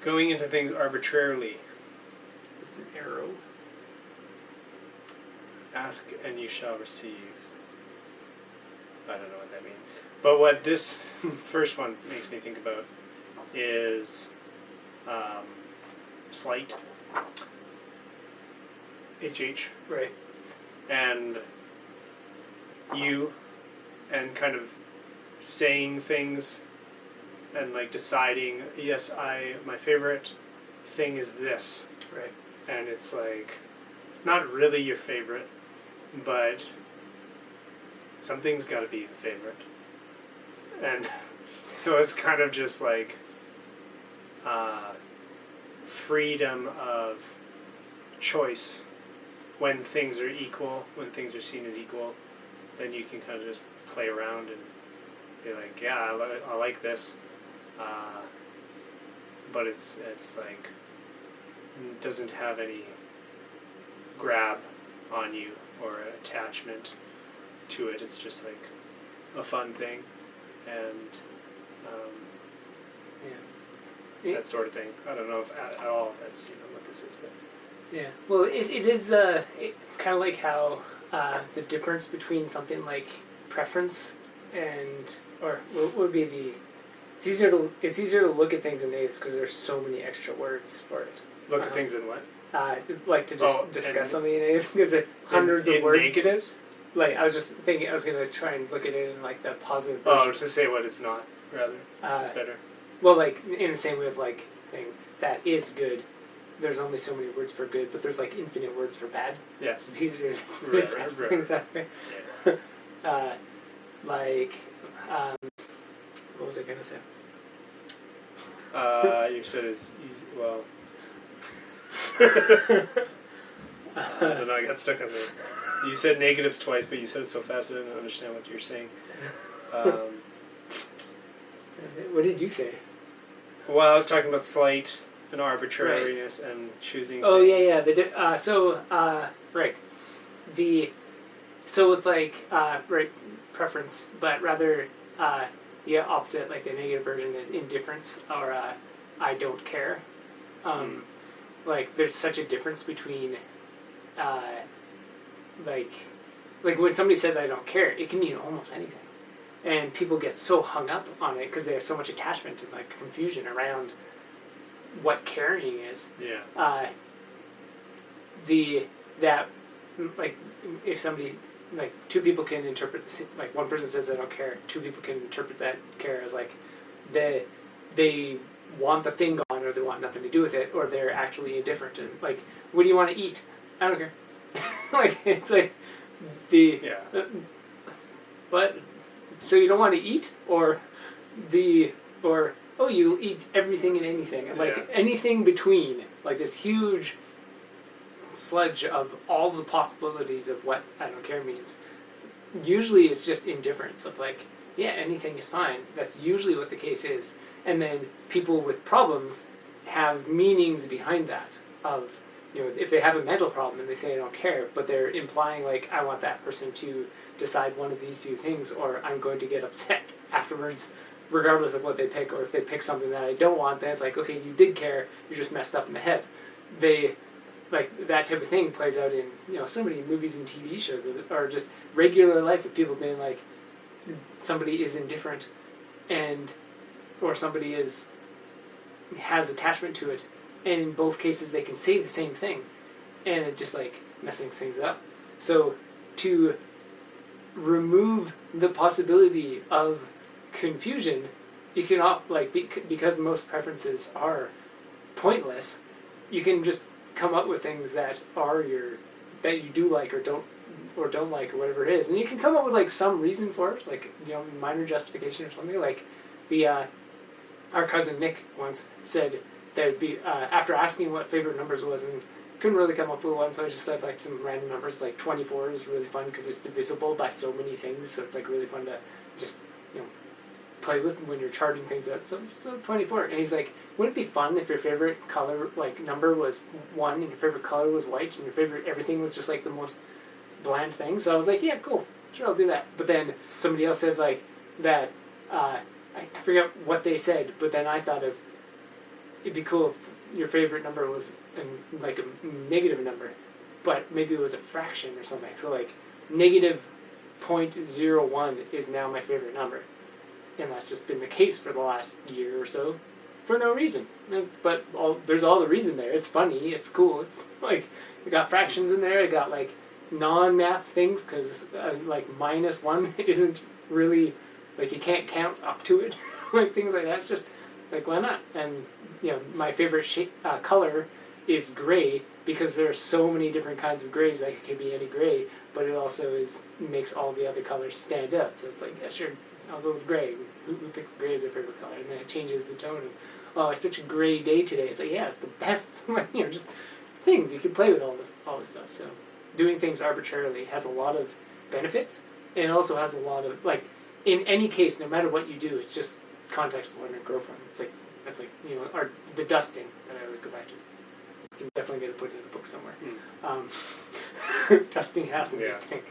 Going into things arbitrarily. With an arrow. Ask and you shall receive. I don't know what that means. But what this first one makes me think about is slight. HH. Right. And you, and kind of saying things and like deciding, yes, my favorite thing is this. Right. And it's like not really your favorite, but something's got to be the favorite. And so it's kind of just like freedom of choice. When things are equal, when things are seen as equal, then you can kind of just play around and be like, yeah, I like this, but it's like doesn't have any grab on you or attachment to it. It's just like a fun thing, and that sort of thing. I don't know if at all if that's what this is, but. Yeah, well, it is, it's kind of like how the difference between something like preference and, or what would be the, it's easier to look at things in negatives because there's so many extra words for it. Look at things in what? Like to just discuss something in negative because there's hundreds of words. Negatives? Like, I was just thinking, I was going to try and look at it in like the positive version. Oh, to say what it's not, rather. It's better. Well, like, in the same way of like saying that is good. There's only so many words for good, but there's like infinite words for bad. Yes. So it's easier to discuss things that way. Yeah. What was I going to say? You said it's easy, well... I don't know, I got stuck on there. You said negatives twice, but you said it so fast I didn't understand what you were saying. What did you say? Well, I was talking about slight and arbitrariness and choosing Oh, things. Right. So with like, right, preference, but rather the opposite, like the negative version is indifference or I don't care. Like there's such a difference between like when somebody says I don't care, it can mean almost anything. And people get so hung up on it because they have so much attachment and like confusion around what caring is. Yeah. Like if somebody, like two people can interpret like one person says I don't care, two people can interpret that care as like they want the thing gone or they want nothing to do with it or they're actually indifferent and like what do you want to eat? I don't care. Like it's like but so you don't want to eat or oh you'll eat everything and anything and like anything between, like this huge sludge of all the possibilities of what I don't care means. Usually it's just indifference of like, yeah, anything is fine. That's usually what the case is. And then people with problems have meanings behind that of, if they have a mental problem and they say I don't care, but they're implying like I want that person to decide one of these two things or I'm going to get upset afterwards regardless of what they pick, or if they pick something that I don't want, then it's like, okay, you did care, you're just messed up in the head. Like that type of thing plays out in so many movies and TV shows or just regular life of people being like somebody is indifferent and or somebody has attachment to it, and in both cases they can say the same thing and it just like messing things up. So to remove the possibility of confusion, you can because most preferences are pointless, you can just come up with things that are that you do like or don't like or whatever it is, and you can come up with like some reason for it, like minor justification or something. Like our cousin Nick once said that it'd be after asking what favorite numbers was and couldn't really come up with one, so I just said like some random numbers. Like 24 is really fun because it's divisible by so many things, so it's like really fun to just play with when you're charting things out. So 24, and he's like, would it be fun if your favorite color, like number, was 1 and your favorite color was white and your favorite everything was just like the most bland thing? So I was like, yeah, cool, sure, I'll do that. But then somebody else said like that, I forget what they said, but then I thought of it'd be cool if your favorite number was like a negative number, but maybe it was a fraction or something. So like negative 0.01 is now my favorite number, and that's just been the case for the last year or so, for no reason. But there's all the reason there. It's funny. It's cool. It's like I got fractions in there. I got like non-math things because like -1 isn't really like you can't count up to it. Like things like that. It's just like why not? And my favorite color is gray because there are so many different kinds of grays. Like it could be any gray, but it also makes all the other colors stand out. So it's like yeah, sure, I'll go with gray. Who picks gray as their favorite color? And then it changes the tone of oh, it's such a gray day today. It's like yeah, it's the best. Just things you can play with all this stuff. So doing things arbitrarily has a lot of benefits and also has a lot of like in any case, no matter what you do, it's just context to learn and grow from. It's like that's like the dusting that I always go back to. You can definitely get it put in a book somewhere. Dusting has to be a thing.